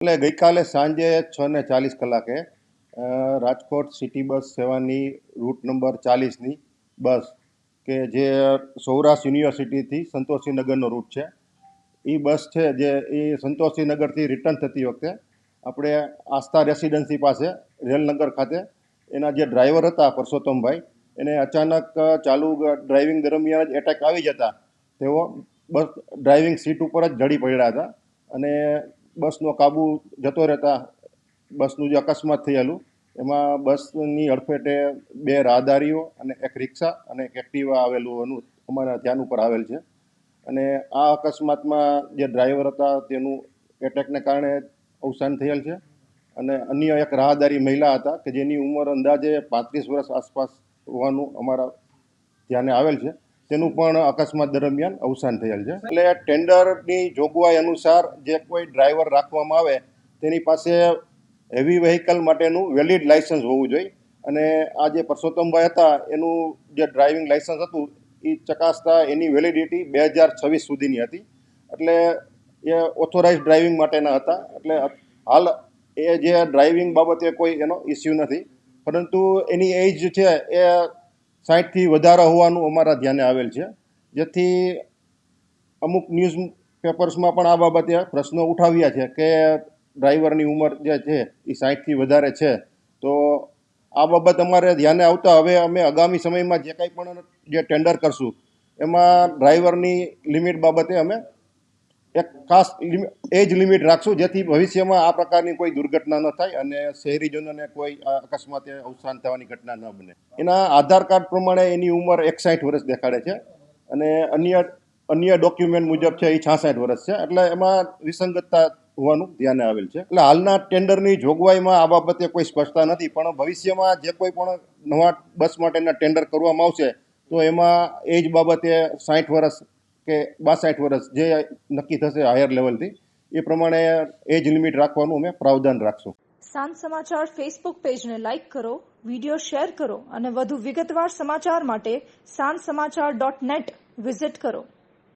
એટલે ગઈકાલે સાંજે 6:40 રાજકોટ સિટી બસ સેવાની રૂટ નંબર 40ની બસ કે જે સૌરાષ્ટ્ર યુનિવર્સિટીથી સંતોષીનગરનો રૂટ છે એ બસ છે જે એ સંતોષીનગરથી રિટર્ન થતી વખતે આપણે આસ્થા રેસિડેન્સી પાસે રેલનગર ખાતે એના જે ડ્રાઈવર હતા પરસોત્તમભાઈ એને અચાનક ચાલુ ડ્રાઇવિંગ દરમિયાન જ એટેક આવી જતા તેઓ બસ ડ્રાઇવિંગ સીટ ઉપર જ ઢળી પડ્યા હતા અને બસનો કાબુ જતો રહેતા બસનું જે અકસ્માત થયેલું એમાં બસની અડફેટે 2 રાહદારીઓ અને એક રિક્ષા અને એક એક્ટિવા આવેલું અમારા ધ્યાન ઉપર આવેલ છે. અને આ અકસ્માતમાં જે ડ્રાઈવર હતા તેનું એટેકને કારણે અવસાન થયેલ છે અને અન્ય એક રાહદારી મહિલા હતા કે જેની ઉંમર અંદાજે 35 વર્ષ આસપાસ હોવાનું અમારા ધ્યાને આવેલ છે. તેનું પણ અકસ્માત દરમિયાન અવસાન થયેલ છે. એટલે ટેન્ડરની જોગવાઈ અનુસાર જે કોઈ ડ્રાઈવર રાખવામાં આવે તેની પાસે હેવી વ્હીકલ માટેનું વેલિડ લાઇસન્સ હોવું જોઈએ અને આ જે પરસોત્તમભાઈ હતા એનું જે ડ્રાઇવિંગ લાઇસન્સ હતું એ ચકાસતા એની વેલિડિટી 2026 સુધીની હતી. એટલે એ ઓથોરાઇઝ ડ્રાઇવિંગ માટેના હતા. એટલે હાલ એ જે ડ્રાઇવિંગ બાબતે કોઈ એનો ઇસ્યુ નથી, પરંતુ એની એજ છે એ 60થી વધારે હોવાનું અમારા ધ્યાને આવેલ છે, જેથી અમુક ન્યૂઝ પેપર્સમાં પણ આ બાબતે પ્રશ્નો ઉઠાવ્યા છે કે ડ્રાઈવરની ઉંમર જે છે એ 60થી વધારે છે. તો આ બાબત અમારે ધ્યાને આવતા હવે અમે આગામી સમયમાં જે કંઈ પણ જે ટેન્ડર કરશું એમાં ડ્રાઈવરની લિમિટ બાબતે અમે એક ખાસ એજ લિમિટ રાખશું, જેથી ભવિષ્યમાં આ પ્રકારની કોઈ દુર્ઘટના ન થાય અને શહેરીજનોને કોઈ અકસ્માતે અવસાન થવાની ઘટના ન બને. એના આધાર કાર્ડ પ્રમાણે એની ઉંમર 61 વર્ષ દેખાડે છે અને અન્ય ડોક્યુમેન્ટ મુજબ છે એ 66 વર્ષ છે. એટલે એમાં વિસંગતતા હોવાનું ધ્યાને આવેલ છે. એટલે હાલના ટેન્ડરની જોગવાઈમાં આ બાબતે કોઈ સ્પષ્ટતા નથી, પણ ભવિષ્યમાં જે કોઈ પણ નવા બસ માટેના ટેન્ડર કરવામાં આવશે તો એમાં એજ બાબતે 60 વર્ષ કે 62 વર્ષ જે નક્કી થશે હાયર લેવલથી એ પ્રમાણે એજ લિમિટ રાખવાનું અમે પ્રાવધાન રાખશું. સાંજ સમાચાર ફેસબુક પેજને લાઇક કરો, વિડીયો શેર કરો અને વધુ વિગતવાર સમાચાર માટે sanssamachar.net વિઝિટ કરો.